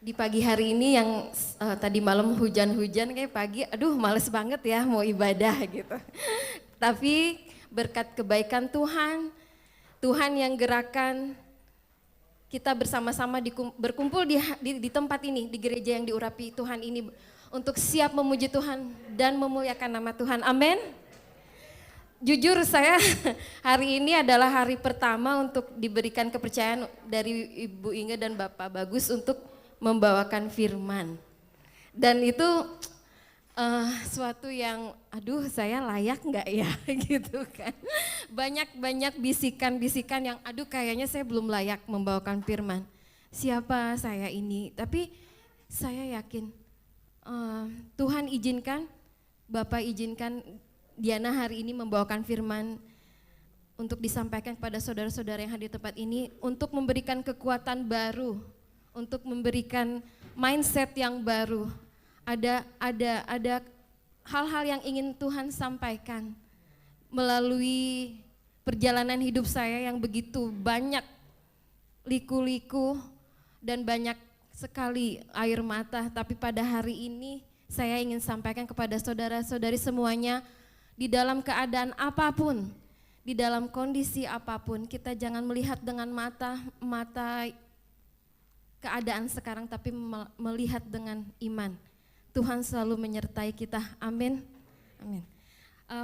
Di pagi hari ini yang tadi malam hujan-hujan kayak pagi, aduh males banget ya mau ibadah gitu. Tapi berkat kebaikan Tuhan, Tuhan yang gerakan kita bersama-sama berkumpul di tempat ini, di gereja yang diurapi Tuhan ini untuk siap memuji Tuhan dan memuliakan nama Tuhan. Amin. Jujur saya hari ini adalah hari pertama untuk diberikan kepercayaan dari Ibu Inge dan Bapak Bagus untuk membawakan firman. Dan itu suatu yang aduh saya layak nggak ya gitu kan. Banyak bisikan-bisikan yang aduh kayaknya saya belum layak membawakan firman. Siapa saya ini? Tapi saya yakin Tuhan izinkan, Bapak izinkan Diana hari ini membawakan firman untuk disampaikan kepada saudara-saudara yang hadir di tempat ini untuk memberikan kekuatan baru, untuk memberikan mindset yang baru. Ada hal-hal yang ingin Tuhan sampaikan melalui perjalanan hidup saya yang begitu banyak liku-liku dan banyak sekali air mata, tapi pada hari ini saya ingin sampaikan kepada saudara-saudari semuanya, di dalam keadaan apapun, di dalam kondisi apapun, kita jangan melihat dengan mata keadaan sekarang, tapi melihat dengan iman. Tuhan selalu menyertai kita, amin. Amin.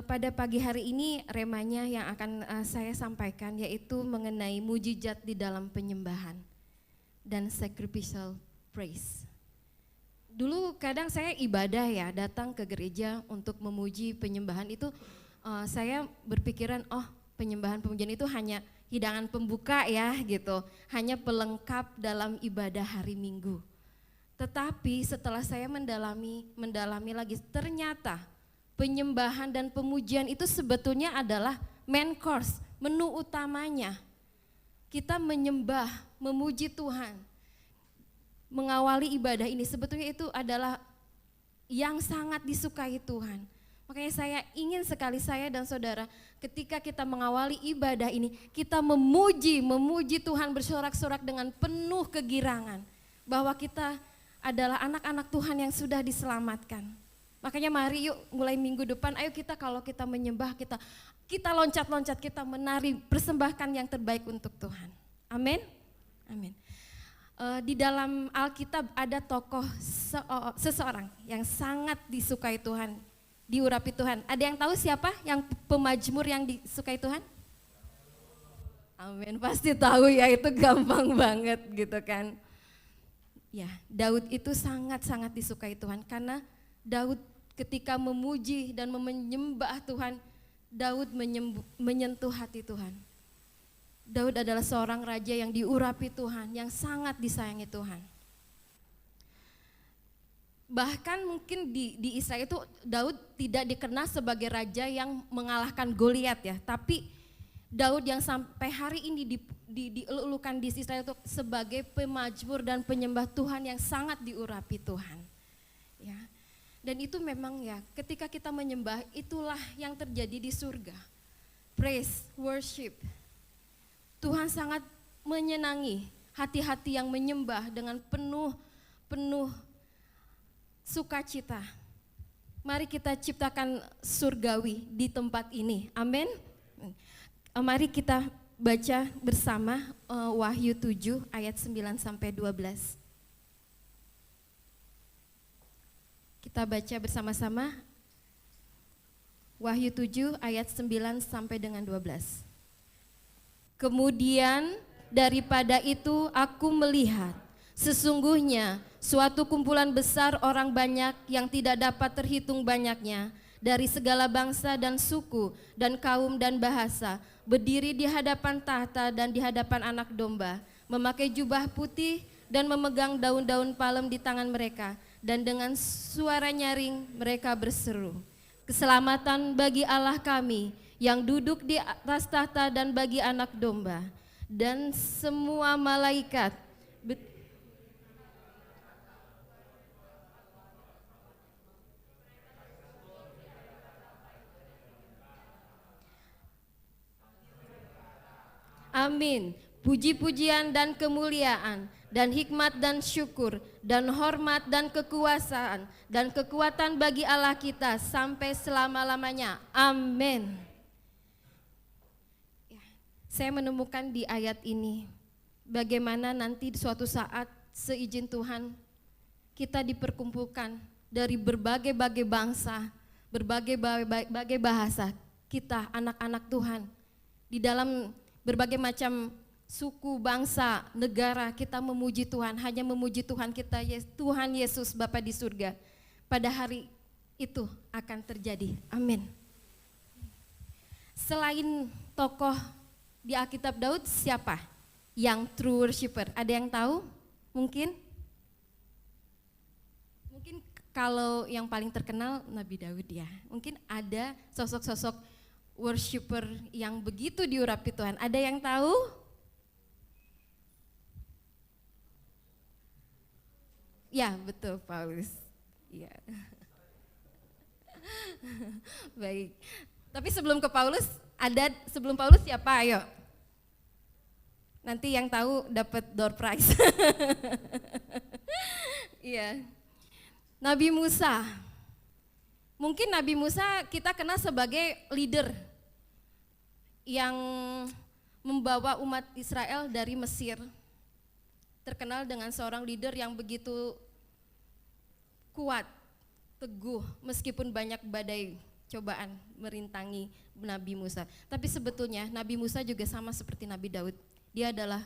Pada pagi hari ini remanya yang akan saya sampaikan yaitu mengenai mujizat di dalam penyembahan dan sacrificial praise. Dulu kadang saya ibadah ya, datang ke gereja untuk memuji penyembahan itu saya berpikiran penyembahan pemujian itu hanya hidangan pembuka ya gitu, hanya pelengkap dalam ibadah hari Minggu. Tetapi setelah saya mendalami lagi, ternyata penyembahan dan pemujian itu sebetulnya adalah main course, menu utamanya. Kita menyembah, memuji Tuhan. Mengawali ibadah ini sebetulnya itu adalah yang sangat disukai Tuhan. Makanya saya ingin sekali saya dan saudara ketika kita mengawali ibadah ini kita memuji Tuhan bersorak-sorak dengan penuh kegirangan bahwa kita adalah anak-anak Tuhan yang sudah diselamatkan. Makanya mari yuk mulai minggu depan ayo kita kalau kita menyembah kita loncat-loncat, kita menari, persembahkan yang terbaik untuk Tuhan. Amin. Amin. Di dalam Alkitab ada tokoh seseorang yang sangat disukai Tuhan, diurapi Tuhan. Ada yang tahu siapa yang pemazmur yang disukai Tuhan? Amin, pasti tahu ya, itu gampang banget gitu kan. Ya, Daud itu sangat-sangat disukai Tuhan karena Daud ketika memuji dan menyembah Tuhan, Daud menyentuh hati Tuhan. Daud adalah seorang raja yang diurapi Tuhan, yang sangat disayangi Tuhan. Bahkan mungkin di Israel itu Daud tidak dikenal sebagai raja yang mengalahkan Goliat ya, tapi Daud yang sampai hari ini dielulukan di Israel itu sebagai pemazmur dan penyembah Tuhan yang sangat diurapi Tuhan. Ya. Dan itu memang ya, ketika kita menyembah itulah yang terjadi di surga. Praise, worship. Tuhan sangat menyenangi hati-hati yang menyembah dengan penuh sukacita. Mari kita ciptakan surgawi di tempat ini. Amin. Mari kita baca bersama Wahyu 7 ayat 9 sampai 12. Kita baca bersama-sama Wahyu 7 ayat 9 sampai dengan 12. Kemudian daripada itu aku melihat sesungguhnya suatu kumpulan besar orang banyak yang tidak dapat terhitung banyaknya dari segala bangsa dan suku dan kaum dan bahasa berdiri di hadapan tahta dan di hadapan Anak Domba, memakai jubah putih dan memegang daun-daun palem di tangan mereka, dan dengan suara nyaring mereka berseru, keselamatan bagi Allah kami yang duduk di atas tahta dan bagi Anak Domba. Dan semua malaikat amin, puji-pujian dan kemuliaan, dan hikmat dan syukur, dan hormat dan kekuasaan, dan kekuatan bagi Allah kita sampai selama-lamanya. Amin. Saya menemukan di ayat ini, bagaimana nanti suatu saat seizin Tuhan, kita diperkumpulkan dari berbagai-bagai bangsa, berbagai-bagai bahasa, kita anak-anak Tuhan, di dalam berbagai macam suku, bangsa, negara, kita memuji Tuhan, hanya memuji Tuhan kita, Tuhan Yesus Bapa di surga. Pada hari itu akan terjadi, amin. Selain tokoh di Alkitab Daud, siapa yang true worshiper? Ada yang tahu? Mungkin kalau yang paling terkenal Nabi Daud ya. Mungkin ada sosok-sosok worshiper yang begitu diurapi Tuhan. Ada yang tahu? Ya, betul, Paulus. Ya. Baik. Tapi sebelum ke Paulus, sebelum Paulus siapa? Ayo. Nanti yang tahu dapat door prize. Iya. Nabi Musa. Mungkin Nabi Musa kita kenal sebagai leader yang membawa umat Israel dari Mesir. Terkenal dengan seorang leader yang begitu kuat, teguh, meskipun banyak badai cobaan merintangi Nabi Musa. Tapi sebetulnya Nabi Musa juga sama seperti Nabi Daud. Dia adalah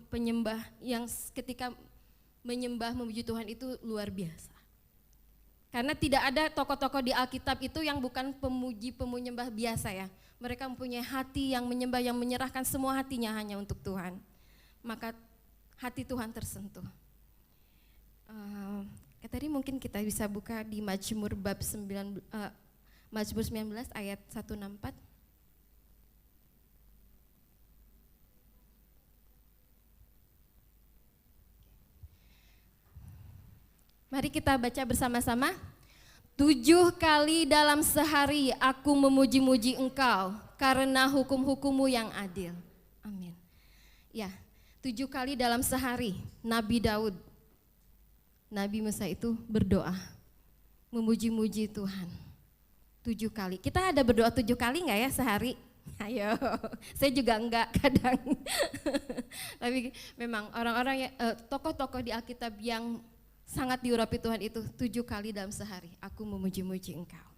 penyembah yang ketika menyembah memuji Tuhan itu luar biasa. Karena tidak ada tokoh-tokoh di Alkitab itu yang bukan pemuji-penyembah biasa ya. Mereka mempunyai hati yang menyembah, yang menyerahkan semua hatinya hanya untuk Tuhan. Maka hati Tuhan tersentuh. Tadi mungkin kita bisa buka di Mazmur bab 19 ayat 164. Mari kita baca bersama-sama. 7 kali dalam sehari aku memuji-muji Engkau karena hukum-hukum-Mu yang adil. Amin. Ya, 7 kali dalam sehari Nabi Daud, Nabi Musa itu berdoa, memuji-muji Tuhan 7 kali. Kita ada berdoa 7 kali enggak ya sehari? Ayo, saya juga enggak kadang. Tapi memang orang-orang tokoh-tokoh di Alkitab yang sangat diurapi Tuhan itu 7 kali dalam sehari, aku memuji-muji Engkau.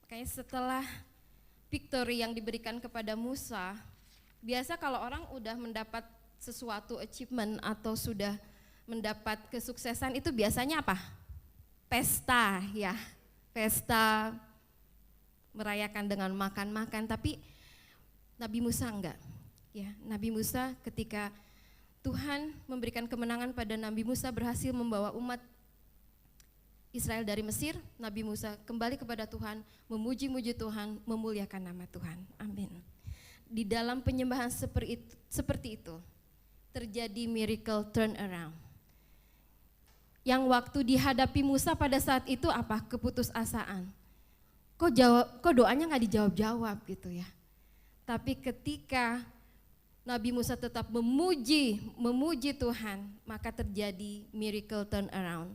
Makanya setelah victory yang diberikan kepada Musa, biasa kalau orang udah mendapat sesuatu achievement atau sudah mendapat kesuksesan itu biasanya apa? Pesta ya, pesta merayakan dengan makan-makan. Tapi Nabi Musa enggak. Ya, Nabi Musa ketika Tuhan memberikan kemenangan pada Nabi Musa, berhasil membawa umat Israel dari Mesir, Nabi Musa kembali kepada Tuhan, memuji-muji Tuhan, memuliakan nama Tuhan. Amin. Di dalam penyembahan seperti itu terjadi miracle turnaround. Yang waktu dihadapi Musa pada saat itu apa? Keputusasaan. Kok doanya nggak dijawab-jawab gitu ya. Tapi ketika Nabi Musa tetap memuji Tuhan, maka terjadi miracle turnaround.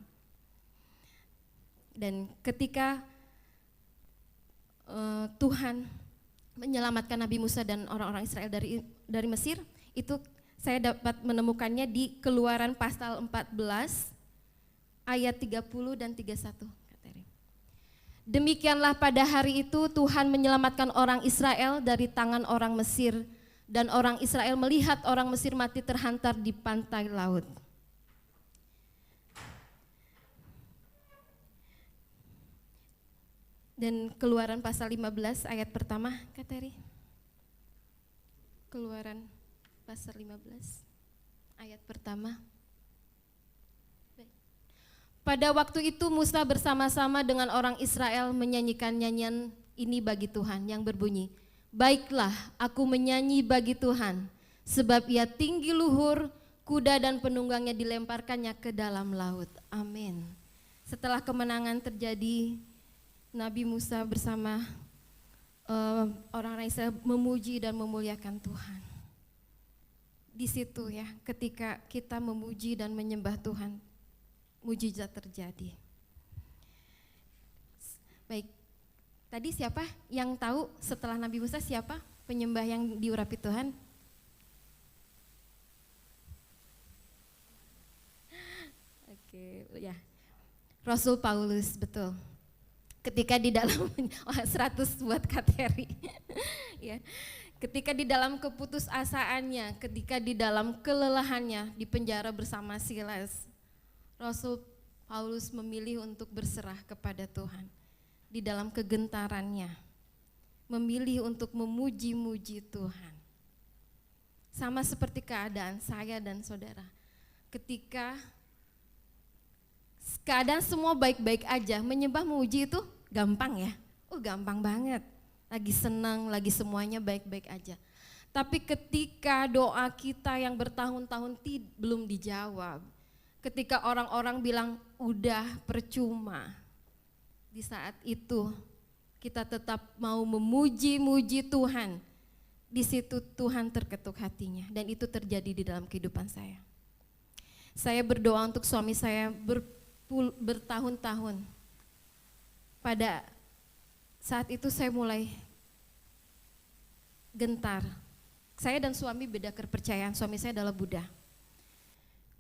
Dan ketika Tuhan menyelamatkan Nabi Musa dan orang-orang Israel dari Mesir, itu saya dapat menemukannya di Keluaran pasal 14 ayat 30 dan 31. Demikianlah pada hari itu Tuhan menyelamatkan orang Israel dari tangan orang Mesir, dan orang Israel melihat orang Mesir mati terhantar di pantai laut. Dan Keluaran pasal 15 ayat pertama, Kak Teri. Keluaran pasal 15 ayat pertama. Pada waktu itu Musa bersama-sama dengan orang Israel menyanyikan nyanyian ini bagi Tuhan yang berbunyi, baiklah aku menyanyi bagi Tuhan, sebab ia tinggi luhur, kuda dan penunggangnya dilemparkannya ke dalam laut. Amin. Setelah kemenangan terjadi, Nabi Musa bersama orang-orang Israel memuji dan memuliakan Tuhan. di situ ya, ketika kita memuji dan menyembah Tuhan, mujizat terjadi. Baik, tadi siapa yang tahu setelah Nabi Musa siapa penyembah yang diurapi Tuhan? Oke, ya. Rasul Paulus, betul. Ketika di dalam 100 buat Kateri. Ya. Ketika di dalam keputusasaannya, ketika di dalam kelelahannya di penjara bersama Silas, Rasul Paulus memilih untuk berserah kepada Tuhan. Di dalam kegentarannya, memilih untuk memuji-muji Tuhan. Sama seperti keadaan saya dan saudara. Ketika keadaan semua baik-baik aja, menyembah memuji itu gampang ya. Gampang banget. Lagi senang, lagi semuanya baik-baik aja. Tapi ketika doa kita yang bertahun-tahun belum dijawab, ketika orang-orang bilang udah percuma, di saat itu kita tetap mau memuji-muji Tuhan. Di situ Tuhan terketuk hatinya dan itu terjadi di dalam kehidupan saya. Saya berdoa untuk suami saya bertahun-tahun. Pada saat itu saya mulai gentar. Saya dan suami beda kepercayaan, suami saya adalah Buddha.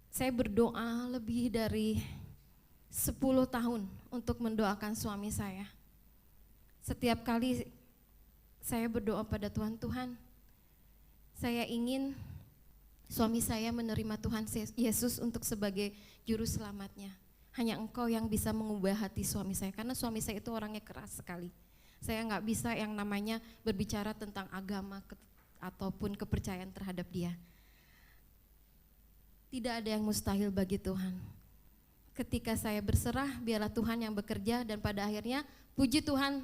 Saya berdoa lebih dari 10 tahun untuk mendoakan suami saya. Setiap kali saya berdoa pada Tuhan, Tuhan, saya ingin suami saya menerima Tuhan Yesus untuk sebagai juru selamatnya. Hanya Engkau yang bisa mengubah hati suami saya, karena suami saya itu orangnya keras sekali. Saya nggak bisa yang namanya berbicara tentang agama ataupun kepercayaan terhadap dia. Tidak ada yang mustahil bagi Tuhan. Ketika saya berserah, biarlah Tuhan yang bekerja dan pada akhirnya puji Tuhan,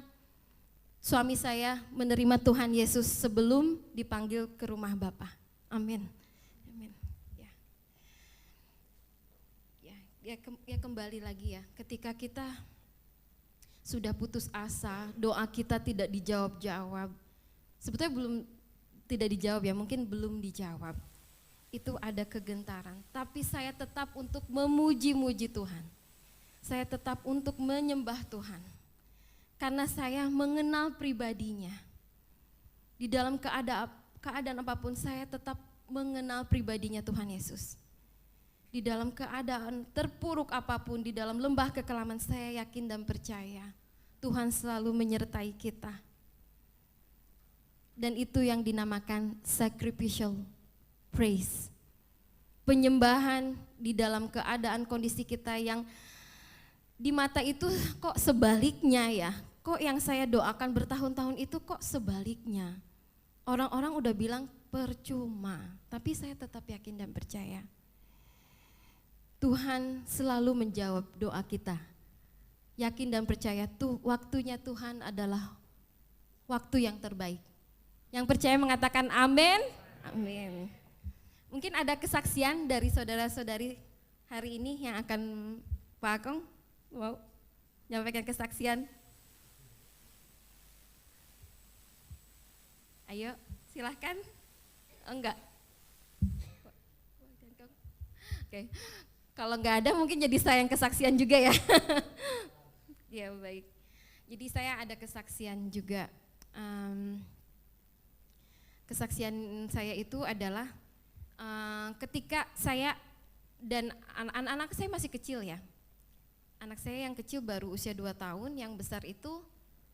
suami saya menerima Tuhan Yesus sebelum dipanggil ke rumah Bapa. Amin. Amin. Ya kembali lagi ya, ketika kita sudah putus asa, doa kita tidak dijawab-jawab. Sebetulnya belum tidak dijawab ya, mungkin belum dijawab. Itu ada kegentaran, tapi saya tetap untuk memuji-muji Tuhan. Saya tetap untuk menyembah Tuhan. Karena saya mengenal pribadinya. Di dalam keadaan apapun saya tetap mengenal pribadinya Tuhan Yesus. Di dalam keadaan terpuruk apapun, di dalam lembah kekelaman saya yakin dan percaya Tuhan selalu menyertai kita. Dan itu yang dinamakan sacrificial praise. Penyembahan di dalam keadaan kondisi kita yang di mata itu kok sebaliknya ya. Kok yang saya doakan bertahun-tahun itu kok sebaliknya. Orang-orang udah bilang percuma, tapi saya tetap yakin dan percaya. Tuhan selalu menjawab doa kita. Yakin dan percaya waktunya Tuhan adalah waktu yang terbaik. Yang percaya mengatakan amin. Amin. Mungkin ada kesaksian dari saudara-saudari hari ini yang akan Pak Akong mau menyampaikan kesaksian. Ayo, silahkan. Enggak. Oke. Kalau enggak ada mungkin jadi saya yang kesaksian juga ya. Ya baik. Jadi saya ada kesaksian juga. Kesaksian saya itu adalah ketika saya dan anak-anak saya masih kecil ya. Anak saya yang kecil baru usia 2 tahun, yang besar itu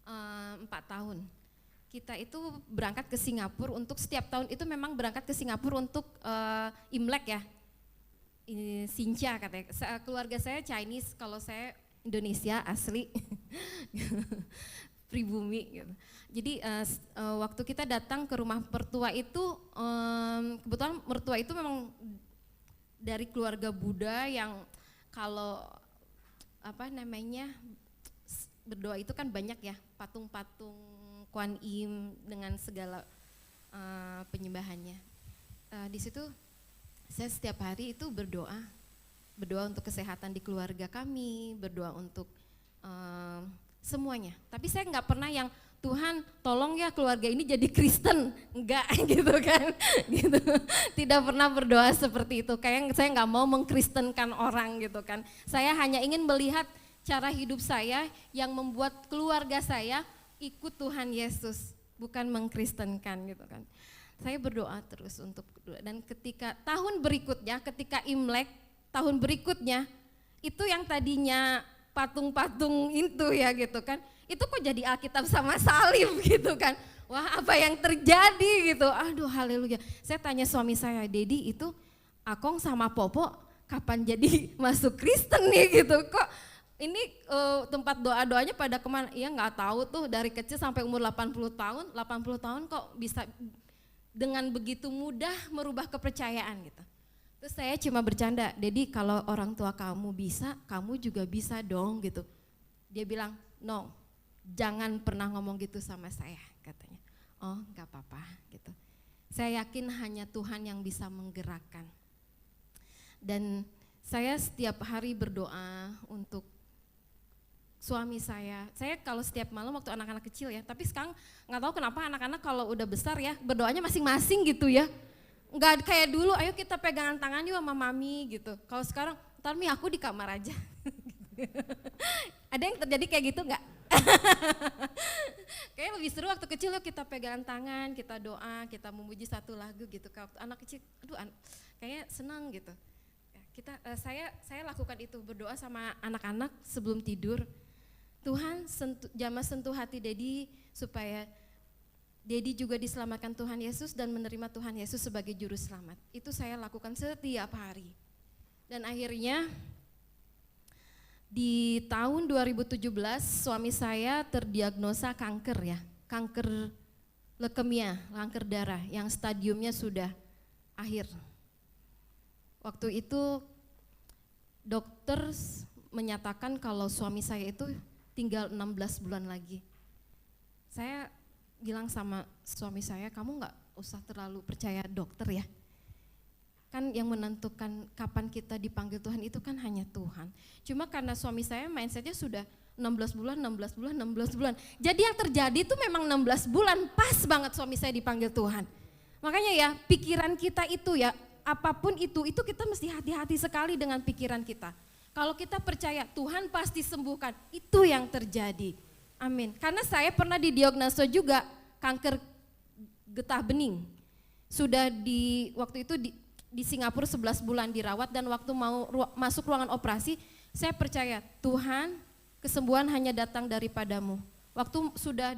4 tahun. Kita itu berangkat ke Singapura untuk setiap tahun itu memang berangkat ke Singapura untuk Imlek ya. Ini Sinca katanya. Keluarga saya Chinese, kalau saya Indonesia asli. Pribumi gitu. Jadi waktu kita datang ke rumah mertua itu kebetulan mertua itu memang dari keluarga Buddha yang kalau berdoa itu kan banyak ya, patung-patung Kuan Im dengan segala penyembahannya. Di situ saya setiap hari itu berdoa untuk kesehatan di keluarga kami, berdoa untuk semuanya. Tapi saya nggak pernah yang Tuhan tolong ya keluarga ini jadi Kristen, enggak gitu kan, gitu. Tidak pernah berdoa seperti itu, kayak saya nggak mau mengkristenkan orang gitu kan. Saya hanya ingin melihat cara hidup saya yang membuat keluarga saya ikut Tuhan Yesus, bukan mengkristenkan gitu kan. Saya berdoa terus untuk dan ketika tahun berikutnya, ketika Imlek tahun berikutnya, itu yang tadinya patung-patung itu ya gitu kan, itu kok jadi Alkitab sama salib gitu kan. Wah, apa yang terjadi gitu. Aduh, haleluya. Saya tanya suami saya, Dedi, itu Akong sama Popo kapan jadi masuk Kristen nih gitu. Kok ini tempat doa-doanya pada kemana? Iya nggak tahu tuh, dari kecil sampai umur 80 tahun kok bisa dengan begitu mudah merubah kepercayaan gitu. Terus saya cuma bercanda, Dedi, kalau orang tua kamu bisa, kamu juga bisa dong gitu. Dia bilang, no, jangan pernah ngomong gitu sama saya, katanya. Oh, nggak apa-apa gitu. Saya yakin hanya Tuhan yang bisa menggerakkan. Dan saya setiap hari berdoa untuk suami saya. Saya kalau setiap malam waktu anak-anak kecil ya, tapi sekarang nggak tahu kenapa anak-anak kalau udah besar ya berdoanya masing-masing gitu ya. Nggak kayak dulu, ayo kita pegangan tangan yuk sama mami gitu. Kalau sekarang, ntar Mi aku di kamar aja. Ada yang terjadi kayak gitu nggak? Kayak lebih seru waktu kecil yuk kita pegangan tangan, kita doa, kita memuji satu lagu gitu. Kalau anak kecil, aduh kayaknya senang gitu. Saya lakukan itu, berdoa sama anak-anak sebelum tidur. Tuhan jamah sentuh hati Dedi supaya Dedi juga diselamatkan Tuhan Yesus dan menerima Tuhan Yesus sebagai juru selamat. Itu saya lakukan setiap hari. Dan akhirnya di tahun 2017 suami saya terdiagnosa kanker ya, kanker leukemia, kanker darah yang stadiumnya sudah akhir. Waktu itu dokter menyatakan kalau suami saya itu tinggal 16 bulan lagi. Saya bilang sama suami saya, kamu nggak usah terlalu percaya dokter ya. Kan yang menentukan kapan kita dipanggil Tuhan itu kan hanya Tuhan. Cuma karena suami saya mindsetnya sudah 16 bulan. Jadi yang terjadi itu memang 16 bulan, pas banget suami saya dipanggil Tuhan. Makanya ya pikiran kita itu ya, apapun itu kita mesti hati-hati sekali dengan pikiran kita. Kalau kita percaya Tuhan pasti sembuhkan, itu yang terjadi. Amin. Karena saya pernah didiagnosa juga kanker getah bening. Sudah waktu itu di Singapura 11 bulan dirawat, dan waktu mau masuk ruangan operasi, saya percaya Tuhan, kesembuhan hanya datang daripadamu. Waktu sudah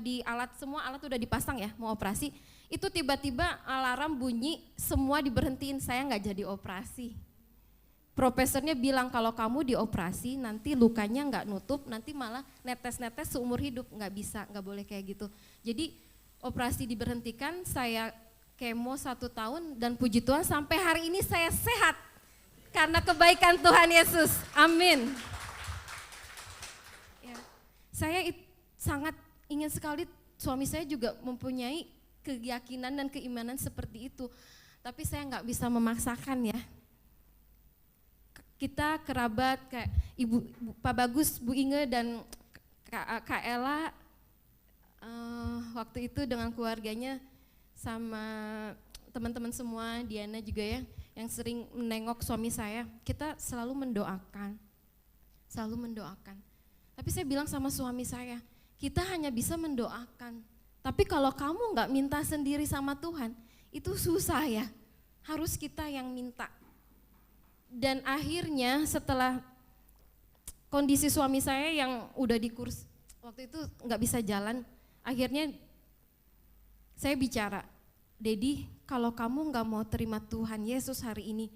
semua alat sudah dipasang ya, mau operasi, itu tiba-tiba alarm bunyi, semua diberhentiin, saya nggak jadi operasi. Profesornya bilang kalau kamu dioperasi nanti lukanya nggak nutup, nanti malah netes-netes seumur hidup, nggak bisa, nggak boleh kayak gitu. Jadi operasi diberhentikan, saya kemo 1 tahun dan puji Tuhan sampai hari ini saya sehat karena kebaikan Tuhan Yesus. Amin. Ya, saya sangat ingin sekali suami saya juga mempunyai keyakinan dan keimanan seperti itu, tapi saya nggak bisa memaksakan ya. Kita kerabat kayak Pak Bagus, Bu Inge dan Kak Ella waktu itu dengan keluarganya sama teman-teman semua, Diana juga ya, yang sering menengok suami saya, kita selalu mendoakan. Tapi saya bilang sama suami saya, kita hanya bisa mendoakan, tapi kalau kamu nggak minta sendiri sama Tuhan, itu susah ya, harus kita yang minta. Dan akhirnya setelah kondisi suami saya yang udah di kursi, waktu itu nggak bisa jalan, akhirnya saya bicara, Dedi, kalau kamu nggak mau terima Tuhan Yesus hari ini,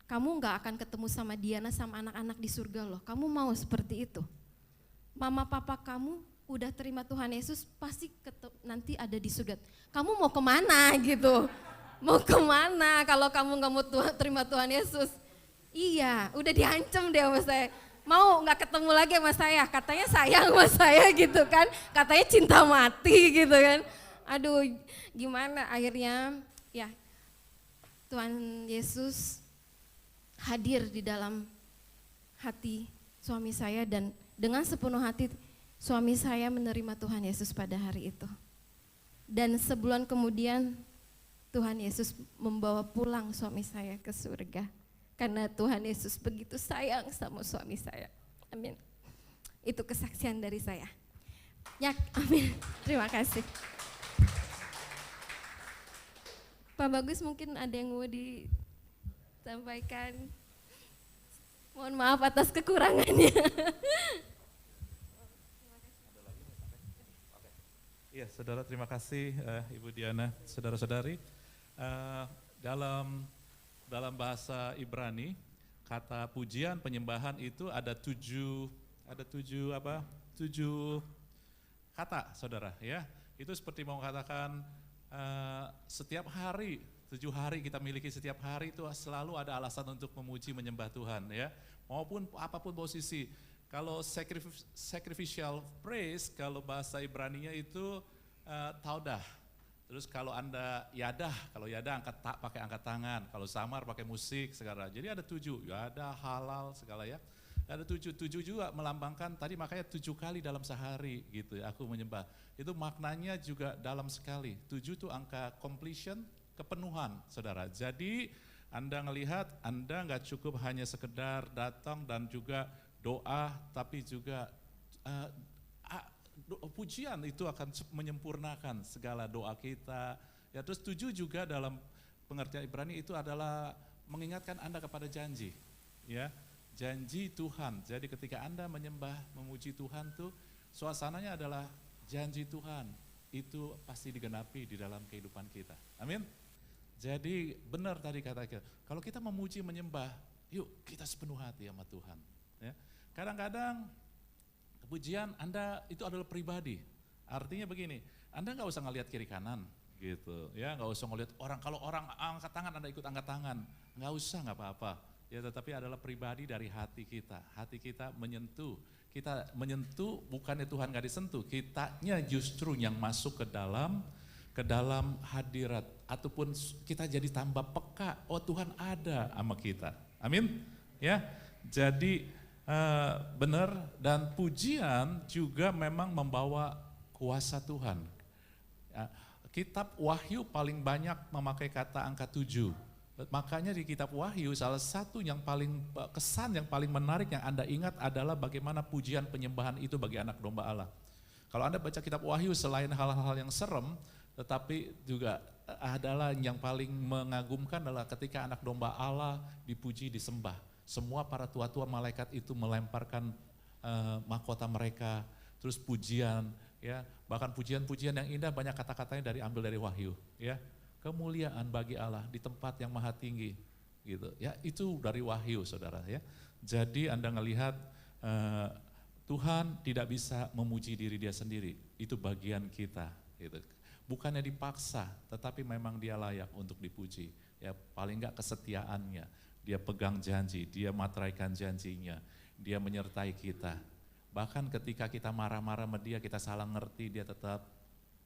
kamu nggak akan ketemu sama Diana sama anak-anak di surga loh. Kamu mau seperti itu? Mama papa kamu udah terima Tuhan Yesus, pasti nanti ada di surga. Kamu mau kemana gitu? Mau kemana kalau kamu nggak mau terima Tuhan Yesus? Iya, udah diancam deh sama saya. Mau nggak ketemu lagi sama saya? Katanya sayang sama saya gitu kan? Katanya cinta mati gitu kan? Aduh, gimana akhirnya? Ya, Tuhan Yesus hadir di dalam hati suami saya dan dengan sepenuh hati suami saya menerima Tuhan Yesus pada hari itu. Dan sebulan kemudian Tuhan Yesus membawa pulang suami saya ke surga. Karena Tuhan Yesus begitu sayang sama suami saya. Amin. Itu kesaksian dari saya. Ya, amin. Terima kasih. Pak Bagus mungkin ada yang mau disampaikan. Mohon maaf atas kekurangannya. Iya, saudara, terima kasih Ibu Diana, saudara-saudari. Dalam bahasa Ibrani, kata pujian penyembahan itu ada tujuh kata, saudara. Ya, itu seperti mau katakan setiap hari, 7 hari kita miliki setiap hari itu selalu ada alasan untuk memuji menyembah Tuhan, ya. Maupun apapun posisi. Kalau sacrificial praise, kalau bahasa Ibraninya itu taudah. Terus kalau Anda yadah, kalau yadah pakai angkat tangan, kalau samar pakai musik segala. Jadi ada 7, yadah, halal segala ya. Ada 7 juga melambangkan tadi, makanya 7 kali dalam sehari gitu ya, aku menyembah. Itu maknanya juga dalam sekali. 7 itu angka completion, kepenuhan, saudara. Jadi Anda ngelihat, Anda nggak cukup hanya sekedar datang dan juga doa, tapi juga pujian itu akan menyempurnakan segala doa kita. Ya, terus 7 juga dalam pengertian Ibrani itu adalah mengingatkan Anda kepada janji, ya, janji Tuhan. Jadi ketika Anda menyembah, memuji Tuhan tuh suasananya adalah janji Tuhan itu pasti digenapi di dalam kehidupan kita. Amin. Jadi benar tadi kata kita, kalau kita memuji menyembah, yuk kita sepenuh hati sama Tuhan. Ya. Kadang-kadang kepujian Anda itu adalah pribadi. Artinya begini, Anda nggak usah ngelihat kiri kanan gitu, ya, nggak usah ngelihat orang. Kalau orang angkat tangan, Anda ikut angkat tangan, nggak usah, nggak apa-apa. Ya, tetapi adalah pribadi dari hati kita. Hati kita menyentuh. Kita menyentuh, bukannya Tuhan nggak disentuh, kitanya justru yang masuk ke dalam hadirat, ataupun kita jadi tambah peka. Oh, Tuhan ada sama kita. Amin. Ya, jadi benar, dan pujian juga memang membawa kuasa Tuhan. Ya, kitab Wahyu paling banyak memakai kata angka 7. Makanya di kitab Wahyu salah satu yang paling kesan, yang paling menarik yang Anda ingat adalah bagaimana pujian penyembahan itu bagi anak domba Allah. Kalau Anda baca kitab Wahyu, selain hal-hal yang serem, tetapi juga adalah yang paling mengagumkan adalah ketika anak domba Allah dipuji, disembah. Semua para tua-tua malaikat itu melemparkan mahkota mereka, terus pujian, ya, bahkan pujian-pujian yang indah, banyak kata-katanya ambil dari Wahyu, ya. Kemuliaan bagi Allah di tempat yang maha tinggi, gitu. Ya, itu dari Wahyu, saudara, ya. Jadi Anda ngelihat Tuhan tidak bisa memuji diri Dia sendiri, itu bagian kita, gitu. Bukannya dipaksa, tetapi memang Dia layak untuk dipuji. Ya, paling enggak kesetiaannya. Dia pegang janji, Dia materaikan janjinya, Dia menyertai kita. Bahkan ketika kita marah-marah sama Dia, kita salah ngerti, Dia tetap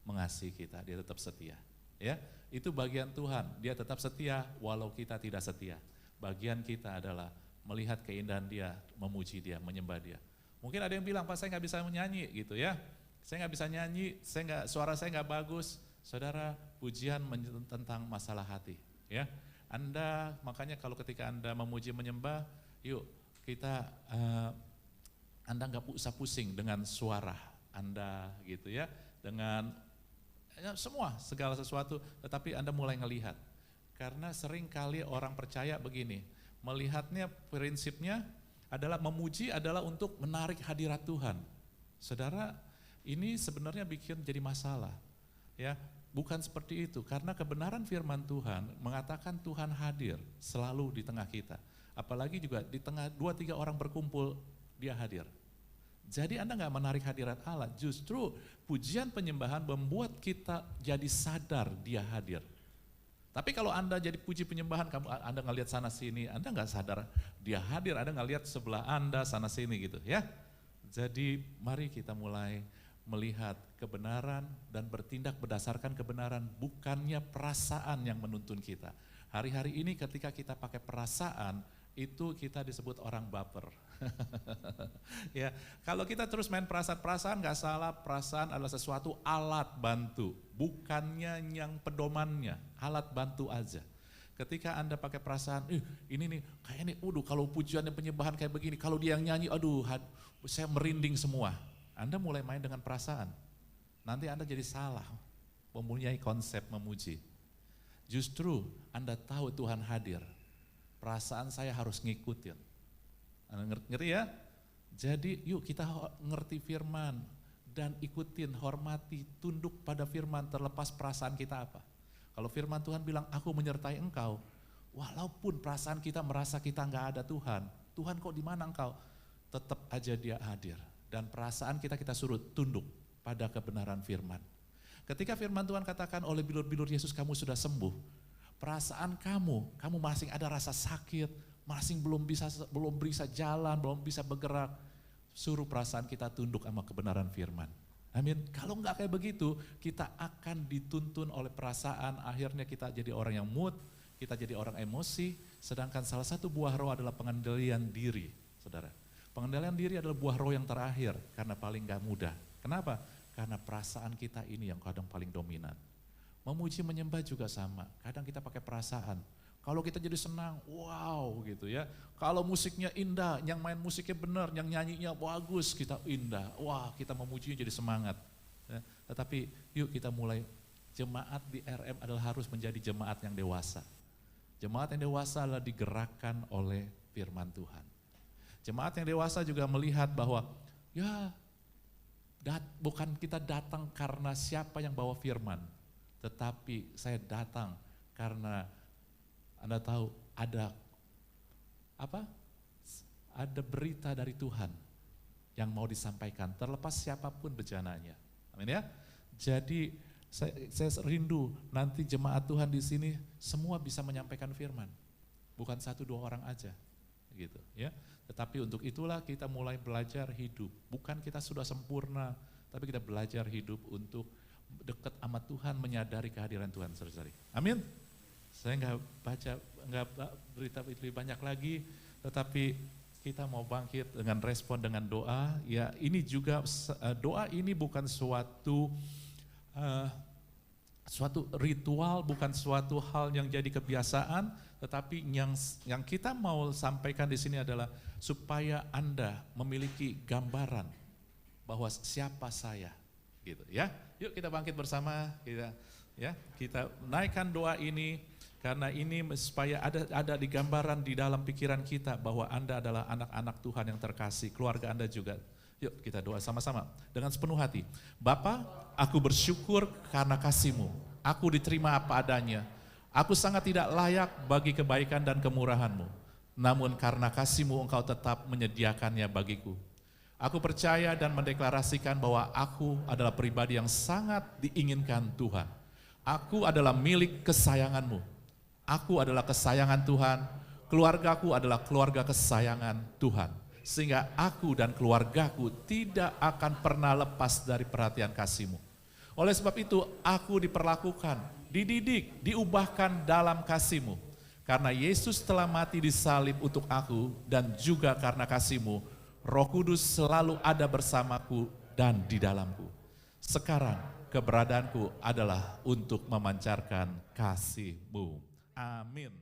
mengasihi kita, Dia tetap setia. Ya, itu bagian Tuhan, Dia tetap setia walau kita tidak setia. Bagian kita adalah melihat keindahan Dia, memuji Dia, menyembah Dia. Mungkin ada yang bilang, Pak, saya nggak bisa menyanyi gitu ya. Saya nggak bisa nyanyi, suara saya nggak bagus. Saudara, pujian tentang masalah hati, ya. Anda, makanya kalau ketika Anda memuji menyembah, yuk kita, Anda nggak usah pusing dengan suara Anda gitu ya, dengan ya, segala sesuatu, tetapi Anda mulai ngelihat. Karena sering kali orang percaya begini, melihatnya prinsipnya adalah memuji adalah untuk menarik hadirat Tuhan. Saudara, ini sebenarnya bikin jadi masalah, ya. Bukan seperti itu, karena kebenaran firman Tuhan mengatakan Tuhan hadir selalu di tengah kita. Apalagi juga di tengah 2-3 orang berkumpul, Dia hadir. Jadi Anda nggak menarik hadirat Allah, justru pujian penyembahan membuat kita jadi sadar Dia hadir. Tapi kalau Anda jadi puji penyembahan, Anda ngelihat sana sini, Anda nggak sadar Dia hadir, Anda ngelihat sebelah Anda sana sini gitu ya. Jadi mari kita mulai melihat kebenaran dan bertindak berdasarkan kebenaran, bukannya perasaan yang menuntun kita. Hari-hari ini ketika kita pakai perasaan, itu kita disebut orang baper. Ya, kalau kita terus main perasaan nggak salah, perasaan adalah sesuatu alat bantu, bukannya yang pedomannya, alat bantu aja. Ketika Anda pakai perasaan, ini nih, kayak ini, kalau pujiannya penyembahan kayak begini, kalau dia yang nyanyi, saya merinding semua. Anda mulai main dengan perasaan, nanti Anda jadi salah, mempunyai konsep memuji. Justru Anda tahu Tuhan hadir, perasaan saya harus ngikutin. Anda ngerti ya? Jadi yuk kita ngerti firman dan ikutin, hormati, tunduk pada firman terlepas perasaan kita apa. Kalau firman Tuhan bilang aku menyertai engkau, walaupun perasaan kita merasa kita nggak ada Tuhan, Tuhan kok di mana engkau? Tetap aja dia hadir. Dan perasaan kita suruh tunduk pada kebenaran firman. Ketika firman Tuhan katakan oleh bilur-bilur Yesus kamu sudah sembuh, perasaan kamu masih ada rasa sakit, masih belum bisa jalan, belum bisa bergerak, suruh perasaan kita tunduk sama kebenaran firman. Amin. Kalau enggak kayak begitu, kita akan dituntun oleh perasaan, akhirnya kita jadi orang yang mood, kita jadi orang emosi, sedangkan salah satu buah roh adalah pengendalian diri, saudara. Pengendalian diri adalah buah roh yang terakhir, karena paling gak mudah. Kenapa? Karena perasaan kita ini yang kadang paling dominan. Memuji menyembah juga sama, kadang kita pakai perasaan. Kalau kita jadi senang, wow gitu ya. Kalau musiknya indah, yang main musiknya benar, yang nyanyinya bagus, kita indah. Wah, kita memujinya jadi semangat. Ya. Tetapi yuk kita mulai, jemaat di RM adalah harus menjadi jemaat yang dewasa. Jemaat yang dewasa adalah digerakkan oleh firman Tuhan. Jemaat yang dewasa juga melihat bahwa ya bukan kita datang karena siapa yang bawa firman, tetapi saya datang karena Anda tahu ada berita dari Tuhan yang mau disampaikan terlepas siapapun bejananya. Amin ya. Jadi saya rindu nanti jemaat Tuhan di sini semua bisa menyampaikan firman. Bukan 1-2 orang aja. Gitu ya. Tetapi untuk itulah kita mulai belajar hidup. Bukan kita sudah sempurna, tapi kita belajar hidup untuk dekat sama Tuhan, menyadari kehadiran Tuhan, saudara-saudari. Amin. Saya nggak berita lebih banyak lagi, tetapi kita mau bangkit dengan respon dengan doa. Ya, ini juga doa ini bukan suatu ritual, bukan suatu hal yang jadi kebiasaan, tetapi yang kita mau sampaikan di sini adalah supaya Anda memiliki gambaran bahwa siapa saya, gitu ya. Yuk kita bangkit bersama, kita naikkan doa ini karena ini supaya ada di gambaran di dalam pikiran kita bahwa Anda adalah anak-anak Tuhan yang terkasih, keluarga Anda juga. Yuk kita doa sama-sama dengan sepenuh hati. Bapa, aku bersyukur karena kasih-Mu. Aku diterima apa adanya. Aku sangat tidak layak bagi kebaikan dan kemurahan-Mu. Namun karena kasih-Mu Engkau tetap menyediakannya bagiku. Aku percaya dan mendeklarasikan bahwa aku adalah pribadi yang sangat diinginkan Tuhan. Aku adalah milik kesayangan-Mu. Aku adalah kesayangan Tuhan. Keluargaku adalah keluarga kesayangan Tuhan. Sehingga aku dan keluargaku tidak akan pernah lepas dari perhatian kasih-Mu. Oleh sebab itu aku diperlakukan, dididik, diubahkan dalam kasih-Mu. Karena Yesus telah mati di salib untuk aku dan juga karena kasih-Mu, Roh Kudus selalu ada bersamaku dan di dalamku. Sekarang keberadaanku adalah untuk memancarkan kasih-Mu. Amin.